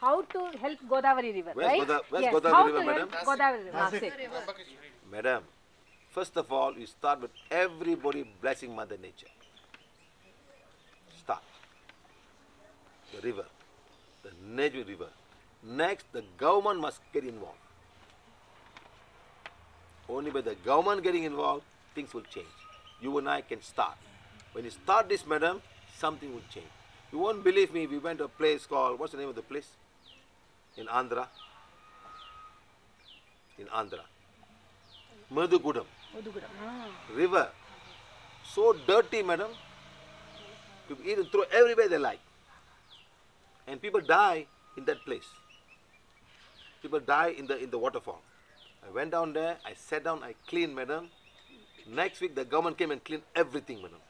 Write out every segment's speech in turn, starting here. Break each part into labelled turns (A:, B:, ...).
A: how to help Godavari River,
B: Where's
A: right?
B: Where's
A: Yes,
B: Godavari
A: how
B: River,
A: to
B: madam?
A: help Godavari River.
B: Madam, first of all, you start with everybody blessing Mother Nature. Start. The river, the nature river. Next, the government must get involved. Only by the government getting involved, things will change. You and I can start. When you start this, madam, something will change. You won't believe me, we went to a place called, what's the name of the place? In Andhra. In Andhra. Madhugudam. River. So dirty, madam. People eat and throw everywhere they like. And people die in that place. People die in the waterfall. I went down there, I sat down, I cleaned, madam. Next week, the government came and cleaned everything, madam.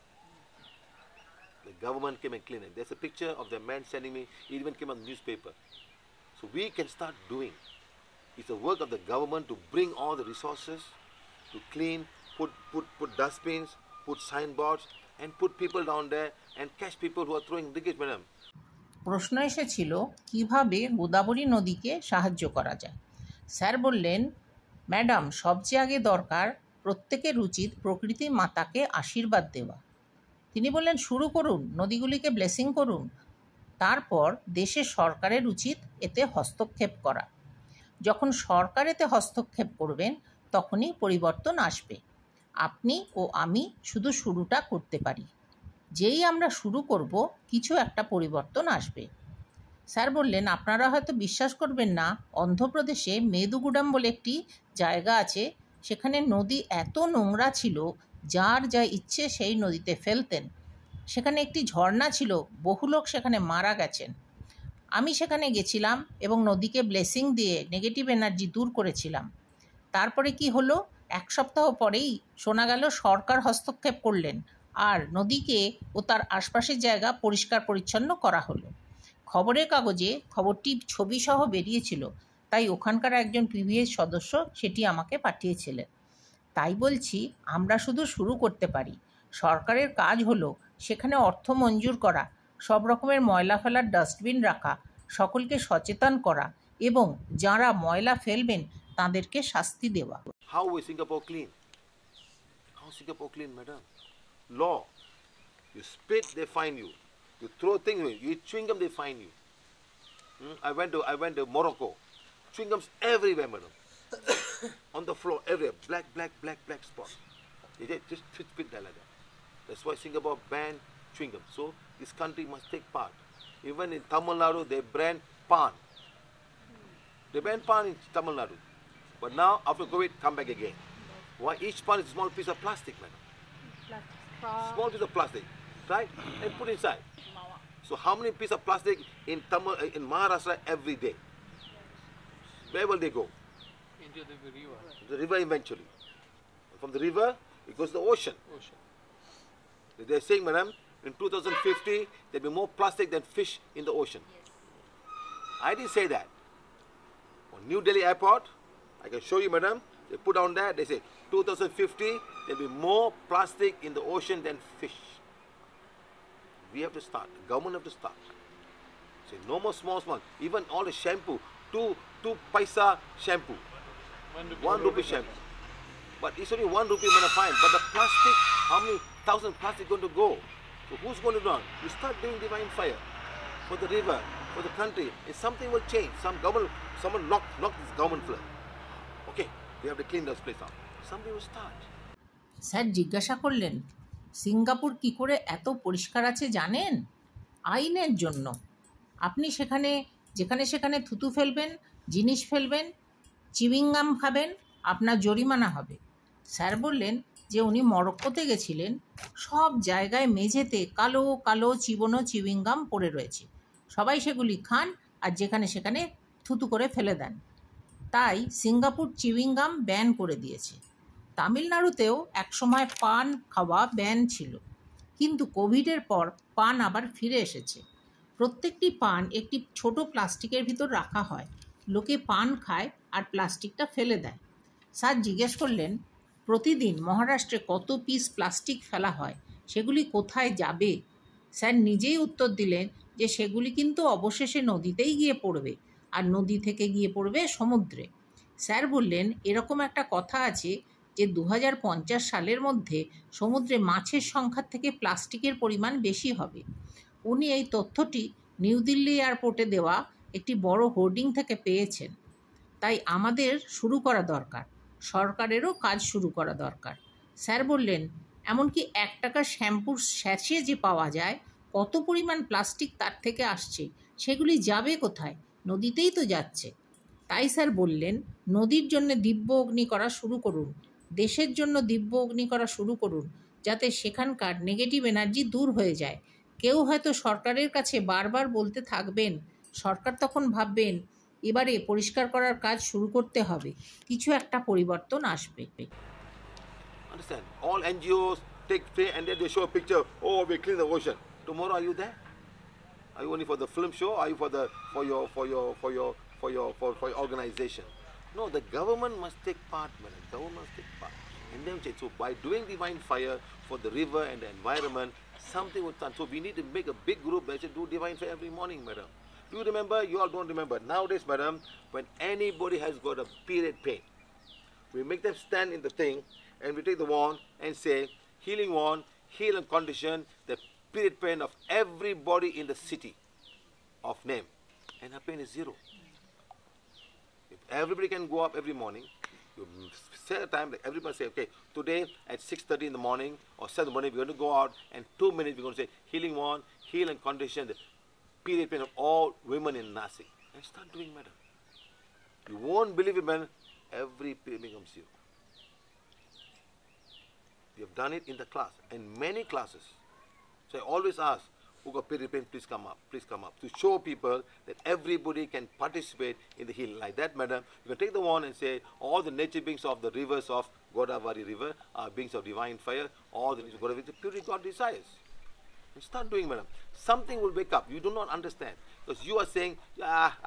B: The government came and cleaned it. There's a picture of the man sending me. It even came on the newspaper. So we can start doing. It's the work of the government to bring all the resources, to clean, put dustbins, put signboards, and put people down there and catch people who are throwing rubbish, madam.
C: প্রশ্ন এসেছিল কিভাবে গোদাবরী নদীকে সাহায্য করা যায়। Sir বললেন, madam, সবচেয়ে আগে দরকার প্রত্যেকের উচিত প্রকৃতি মাতাকে আশীর্বাদ দেওয়া। তিনি বললেন, শুরু করুন, নদীগুলিকে ব্লেসিং করুন। তারপর দেশের সরকারের উচিত এতে হস্তক্ষেপ করা। যখন সরকার এতে হস্তক্ষেপ করবেন তখনই পরিবর্তন আসবে। আপনি ও আমি শুধু শুরুটা করতে পারি। যেই আমরা শুরু করব কিছু একটা পরিবর্তন আসবে। স্যার বললেন, আপনারা হয়তো বিশ্বাস করবেন না, অন্ধ্রপ্রদেশে মেদুগুডাম বলে একটি জায়গা আছে। সেখানে নদী এত নোংরা ছিল, যার যা ইচ্ছে সেই নদীতে ফেলতেন। সেখানে একটি ঝর্ণা ছিল, বহু লোক সেখানে মারা গেছেন। আমি সেখানে গেছিলাম এবং নদীকে ব্লেসিং দিয়ে নেগেটিভ এনার্জি দূর করেছিলাম। তারপরে কি হলো, এক সপ্তাহ পরেই শোনা গেল সরকার হস্তক্ষেপ করলেন আর নদীকে ও তার আশপাশের জায়গা পরিষ্কার পরিচ্ছন্ন করা হলো। খবরের কাগজে খবরটি ছবিসহ বেরিয়েছিল, তাই ওখানকার একজন পিবিএস সদস্য সেটি আমাকে পাঠিয়েছিলেন। তাই বলছি, আমরা শুধু শুরু করতে পারি। সরকারের কাজ হলো সেখানে অর্থ মঞ্জুর করা, সব রকমের ময়লা ফেলার ডাস্টবিন রাখা, সকলকে সচেতন করা এবং যারা ময়লা ফেলবেন তাদেরকে শাস্তি দেওয়া।
B: How is Singapore clean? How is Singapore clean, madam? Law. You spit, they fine you. You throw things away. You eat chewing gum, they fine you. I went to Morocco. Chewing gums everywhere, madam. On the floor, everywhere. Black spot. They just spit there like that. That's why Singapore banned chewing gum. So this country must take part. Even in Tamil Nadu, they banned pan. They banned pan in Tamil Nadu. But now, after COVID, come back again. Why? Each pan is a small piece of plastic, madam. Small piece of plastic, right? And put inside. So how many pieces of plastic in Maharashtra every day? Where will they go?
D: Into the river.
B: The river eventually. From the river, it goes to the ocean. They're saying, madam, in 2050, there'll be more plastic than fish in the ocean. I didn't say that. On New Delhi airport, I can show you, madam, they put down there, they say 2050, there'll be more plastic in the ocean than fish. We have to start. The government have to start. Say no more small. Even all the shampoo, two paisa shampoo, 1 rupee shampoo. But it's only 1 rupee when I find. But the plastic, how many thousand plastic going to go? So who's going to do it? You start doing divine fire for the river, for the country, and something will change. Someone knock this government floor. Okay, we have to clean this place up. Something will start.
C: Sir জিজ্ঞাসা করলেন, Singapore কি করে এত পরিষ্কার আছে জানেন? আইনের জন্য। আপনি যেখানে সেখানে থুতু ফেলবেন, জিনিস ফেলবেন, চিউইংগাম খাবেন, আপনার জরিমানা হবে। স্যার বললেন যে উনি মরক্কোতে গেছিলেন, সব জায়গায় মেঝেতে কালো কালো চিবোনো চিউইংগাম পড়ে রয়েছে। সবাই সেগুলি খান আর যেখানে সেখানে থুতু করে ফেলে দেন। তাই সিঙ্গাপুর চিউইংগাম ব্যান করে দিয়েছে। তামিলনাড়ুতেও একসময় পান খাওয়া ব্যান ছিল, কিন্তু কোভিডের পর পান আবার ফিরে এসেছে। প্রত্যেকটি পান একটি ছোট প্লাস্টিকের ভিতর রাখা হয়, লোকে পান খায় আর প্লাস্টিকটা ফেলে দেয়। স্যার জিজ্ঞেস করলেন, প্রতিদিন মহারাষ্ট্রে কত পিস প্লাস্টিক ফেলা হয়, সেগুলি কোথায় যাবে? স্যার নিজেই উত্তর দিলেন যে সেগুলি কিন্তু অবশেষে নদীতেই গিয়ে পড়বে, আর নদী থেকে গিয়ে পড়বে সমুদ্রে। স্যার বললেন, এরকম একটা কথা আছে যে 2050 সালের মধ্যে সমুদ্রে মাছের সংখ্যার থেকে প্লাস্টিকের পরিমাণ বেশি হবে। উনি এই তথ্যটি নিউ দিল্লি এয়ারপোর্টে দেওয়া একটি বড় হোর্ডিং থেকে পেয়েছেন। তাই আমাদের শুরু করা দরকার, সরকারেরও কাজ শুরু করা দরকার। স্যার বললেন, এমনকি 1 টাকার শ্যাম্পুর স্যাশে যে পাওয়া যায়, কত পরিমাণ প্লাস্টিক তার থেকে আসছে, সেগুলি যাবে কোথায়? নদীতেই তো যাচ্ছে। তাই স্যার বললেন, নদীর জন্য দিব্য অগ্নি করা শুরু করুন, দেশের জন্য দিব্য অগ্নি করা শুরু করুন, যাতে সেখানকার নেগেটিভ এনার্জি দূর হয়ে যায়। কেউ হয়তো সরকারের কাছে বারবার বলতে থাকবেন, সরকার তখন ভাববেন এবারে পরিষ্কার করার কাজ শুরু করতে হবে, কিছু একটা পরিবর্তন আসবে।
B: Understand? All NGOs take pay and then they show a picture. Oh, we clean the ocean. Tomorrow, are you there? Are you only for the film show? Are you for your organization? No, the government must take part, man. The government must take part. And then so by doing divine fire for the river and the environment, something would turn. So we need to make a big group that should do divine fire every morning, madam. Do you remember? You all don't remember. Nowadays, madam, when anybody has got a period pain, we make them stand in the thing and we take the wand and say, healing wand, heal and condition the period pain of everybody in the city of name. And her pain is zero. If everybody can go up every morning, you set a time, like everybody say, okay, today at 6:30 in the morning or 7 in the morning, we're going to go out and 2 minutes we're going to say, healing wand, heal and condition the period pain of all women in Nashik. And start doing, madam. You won't believe it, man. Every period becomes zero. We have done it in the class, in many classes. So I always ask, who got period pain, please come up, to show people that everybody can participate in the healing. Like that, madam, you can take the wand and say, all the nature beings of the rivers of Godavari river are beings of divine fire, all the Godavari, the purity God desires. And start doing, madam. Something will wake up. You do not understand. Because you are saying,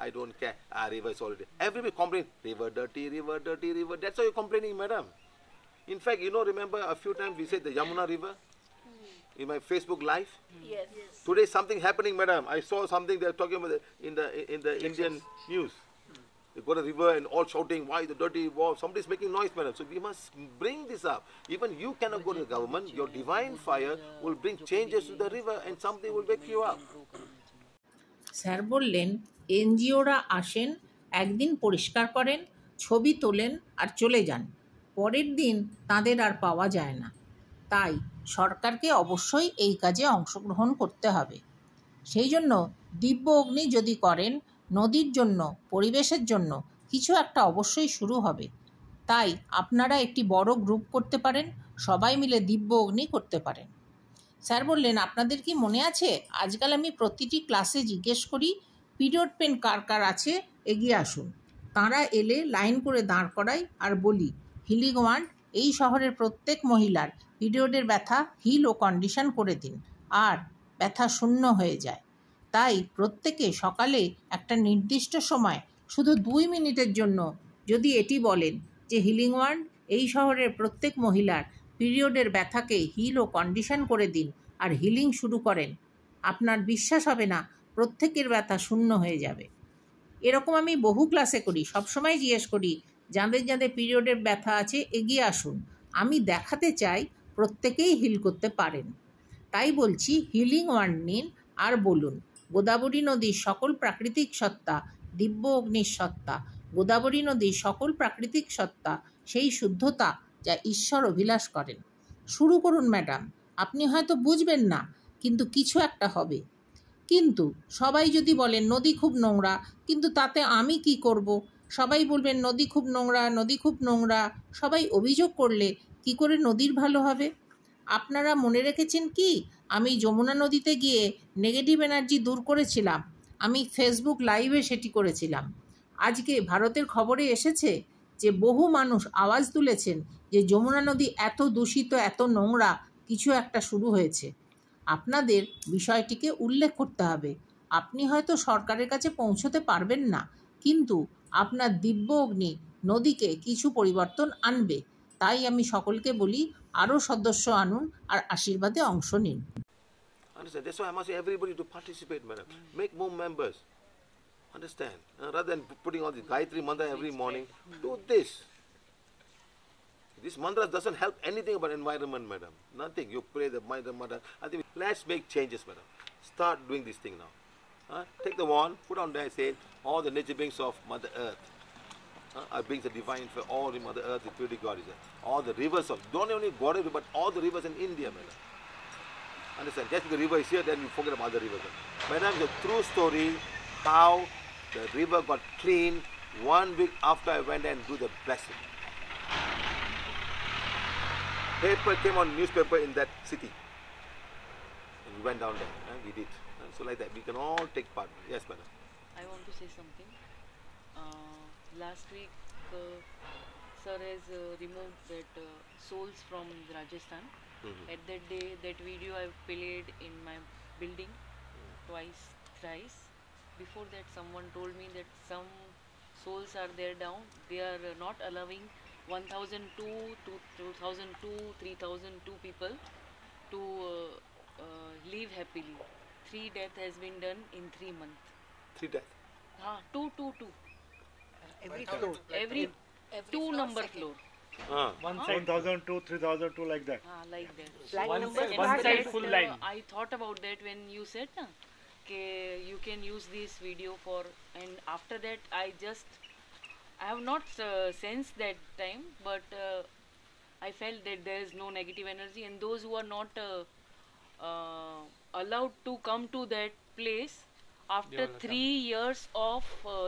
B: I don't care, river is already. Everybody complain, river dirty, river dirty, river. That's why you're complaining, madam. In fact, remember a few times we said the Yamuna river in my Facebook live?
A: Yes.
B: Today something happening, madam. I saw something they're talking about in the Indian news. They got a river and all shouting, why the dirty wall? Somebody's making noise, madam. So we must bring this up. Even you cannot go to the government. Your divine fire will bring changes to the river and something will wake you up.
C: Sir বললেন, এনজিওরা আসেন, একদিন পরিষ্কার করেন, ছবি তোলেন আর চলে যান, পরের দিন তাদের আর পাওয়া যায় না। তাই সরকারকে অবশ্যই এই কাজে অংশগ্রহণ করতে হবে। সেই জন্য দিব্য অগ্নি যদি করেন, নদীর জন্য, পরিবেশের জন্য কিছু একটা অবশ্যই শুরু হবে। তাই আপনারা একটি বড় গ্রুপ করতে পারেন, সবাই মিলে দিব্য অগ্নি করতে পারেন। স্যার বললেন, আপনাদের কি মনে আছে, আজকাল আমি প্রতিটি ক্লাসে জিজ্ঞেস করি, পিরিয়ড পেন কার কার আছে, এগিয়ে আসুন। তাঁরা এলে লাইন করে দাঁড় করাই আর বলি, হিলিং ওয়ান্ড এই শহরের প্রত্যেক মহিলার পিরিয়ডের ব্যথা হিল ও কন্ডিশন করে দিন, আর ব্যথা শূন্য হয়ে যায়। তাই প্রত্যেকে সকালে একটা নির্দিষ্ট সময় শুধু 2 মিনিটের জন্য যদি এটি বলেন যে হিলিং ওয়ান্ড এই শহরের প্রত্যেক মহিলার পিরিয়ডের ব্যথাকে হিল ও কন্ডিশন করে দিন আর হিলিং শুরু করেন, আপনার বিশ্বাস হবে না প্রত্যেকের ব্যথা শূন্য হয়ে যাবে। এরকম আমি বহু ক্লাসে করি, সবসময় জিজ্ঞেস করি, যাদের যাদের পিরিয়ডের ব্যথা আছে এগিয়ে আসুন, আমি দেখাতে চাই প্রত্যেকেই হিল করতে পারেন। তাই বলছি, হিলিং ওয়ান্ড নিন আর বলুন, গোদাবরী নদীর সকল প্রাকৃতিক সত্তা, দিব্য অগ্নির সত্তা, গোদাবরী নদীর সকল প্রাকৃতিক সত্তা, সেই শুদ্ধতা যা ঈশ্বর অভিলাষ করেন। শুরু করুন ম্যাডাম, আপনি হয়তো বুঝবেন না, কিন্তু কিছু একটা হবে। কিন্তু সবাই যদি বলেন নদী খুব নোংরা, কিন্তু তাতে আমি কি করব? সবাই বলবেন নদী খুব নোংরা, নদী খুব নোংরা। সবাই অভিযোগ করলে কি করে নদীর ভালো হবে? আপনারা মনে রেখেছেন কি, আমি যমুনা নদীতে গিয়ে নেগেটিভ এনার্জি দূর করেছিলাম, আমি ফেসবুক লাইভে সেটি করেছিলাম। আজকে ভারতের খবরে এসেছে যে বহু মানুষ আওয়াজ তুলেছেন যে যমুনা নদী এত দূষিত, এত নোংরা, কিছু একটা শুরু হয়েছে। আপনাদের বিষয়টিকে উল্লেখ করতে হবে। আপনি হয়তো সরকারের কাছে পৌঁছতে পারবেন না, কিন্তু আপনার দিব্য অগ্নি নদীকে কিছু পরিবর্তন আনবে। তাই আমি সকলকে বলি, আরও সদস্য আনুন আর আশীর্বাদে অংশ নিন।
B: Understand? That's why I'm asking everybody to participate, madam. Make more members. Understand? Rather than putting all the Gayatri mantra every morning, do this. This mantra doesn't help anything about environment, madam. Nothing. You pray the mantra. I think let's make changes, madam. Start doing this thing now. Take the wand, put on there, say, all the nature beings of Mother Earth are beings of divine for all the Mother Earth, the purity God is there. All the rivers of, don't only Godavari, but all the rivers in India, madam. Understand? Just because the river is here, then you forget about other rivers. Madam, it's a true story how the river got clean 1 week after I went and do the blessing. Paper came on newspaper in that city. And we went down there and we did. So like that, we can all take part. Yes, madam.
E: I want to say something. Last week, sir has removed that souls from Rajasthan. At that day, that video I played in my building twice, thrice. Before that, someone told me that some souls are there down. They are not allowing 1002 to 2002, 3002 people to live happily. 3 deaths has been done in 3 months.
B: 3 deaths.
E: Two. Every floor. Every 2 number floor.
F: 1002, 3002 like that.
E: Like that.
A: Like
D: One
A: numbers
D: side-
A: are
D: one side
A: there.
D: full line.
E: I thought about that when you said na, you can use this video for, and after that I have not sensed that time, but I felt that there is no negative energy, and those who are not allowed to come to that place after 3 years of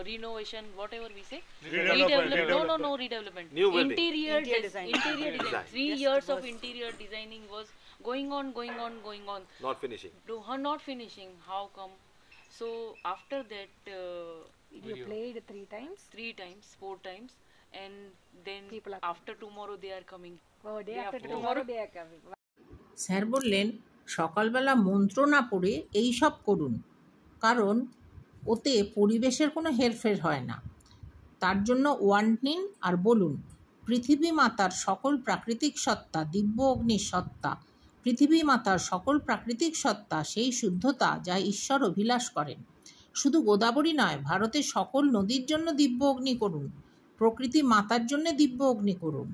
E: renovation, whatever we say,
F: Redevelopment.
E: no redevelopment,
B: New building.
E: interior
A: Interior
E: design.
B: Design.
E: 3 years of interior designing was going on.
B: Not finishing.
E: Not finishing. How come? So after that,
A: You played 3 times.
E: 3 times, 4 times, and then
A: People are
E: after tomorrow they are coming.
A: Oh, day
E: Day
A: after
E: after
A: tomorrow they are coming.
C: Sir বললেন সকালবেলা মন্ত্র না পড়ে এই সব করুন, কারণ ওতে পরিবেশের কোনো হেরফের হয় না। তার জন্য ওয়ান্ড নিন আর বলুন, পৃথিবী মাতার সকল প্রাকৃতিক সত্তা, দিব্য অগ্নির সত্তা, পৃথিবী মাতার সকল প্রাকৃতিক সত্তা সেই শুদ্ধতা যা ঈশ্বর অভিলাষ করেন। শুধু গোদাবরী নয়, ভারতের সকল নদীর জন্য দিব্য অগ্নি করুন, প্রকৃতি মাতার জন্য দিব্য অগ্নি করুন।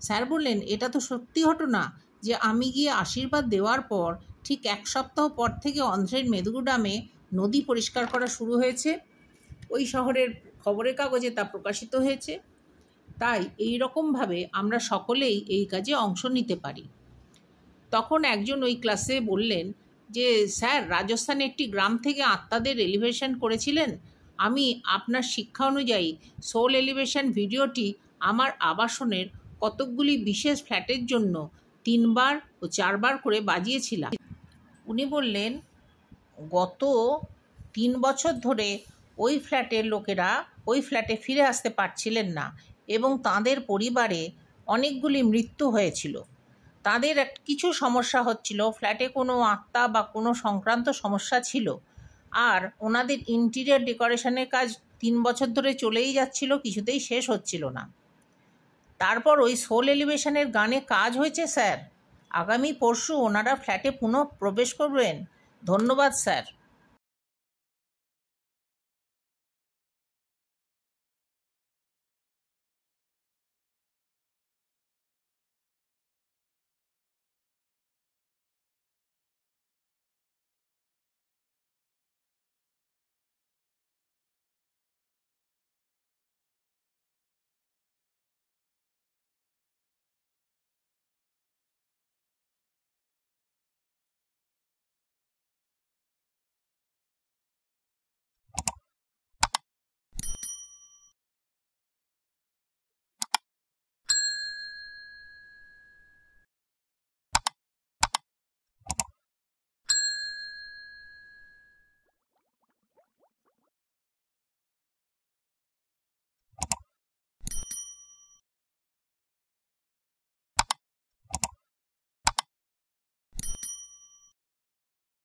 C: স্যার বললেন, এটা তো সত্যি ঘটনা যে আমি গিয়ে আশীর্বাদ দেওয়ার পর ঠিক 1 সপ্তাহ পর থেকে অন্ধ্রের মেদুগুডামে নদী পরিষ্কার করা শুরু হয়েছে। ওই শহরের খবরের কাগজে তা প্রকাশিত হয়েছে। তাই এই রকমভাবে আমরা সকলেই এই কাজে অংশ নিতে পারি। তখন একজন ওই ক্লাসে বললেন যে, স্যার, রাজস্থানে একটি গ্রাম থেকে আত্মাদের এলিভেশন করেছিলেন। আমি আপনার শিক্ষা অনুযায়ী সোল এলিভেশন ভিডিওটি আমার আবাসনের কতকগুলি বিশেষ ফ্ল্যাটের জন্য 3 বার ও 4 বার করে বাজিয়েছিলাম। উনি বললেন, গত 3 বছর ধরে ওই ফ্ল্যাটের লোকেরা ওই ফ্ল্যাটে ফিরে আসতে পারছিলেন না এবং তাদের পরিবারে অনেকগুলি মৃত্যু হয়েছিল। তাদের কিছু সমস্যা হচ্ছিল, ফ্ল্যাটে কোনো আত্মা বা কোনো সংক্রান্ত সমস্যা ছিল, আর ওনাদের ইন্টেরিয়র ডেকোরেশনের কাজ 3 বছর ধরে চলেই যাচ্ছিল, কিছুতেই শেষ হচ্ছিল না। তারপর ওই সোল এলিভেশনের গানে কাজ হয়েছে স্যার। আগামী পরশু ওনারা ফ্ল্যাটে পুনঃ প্রবেশ করবেন। ধন্যবাদ স্যার।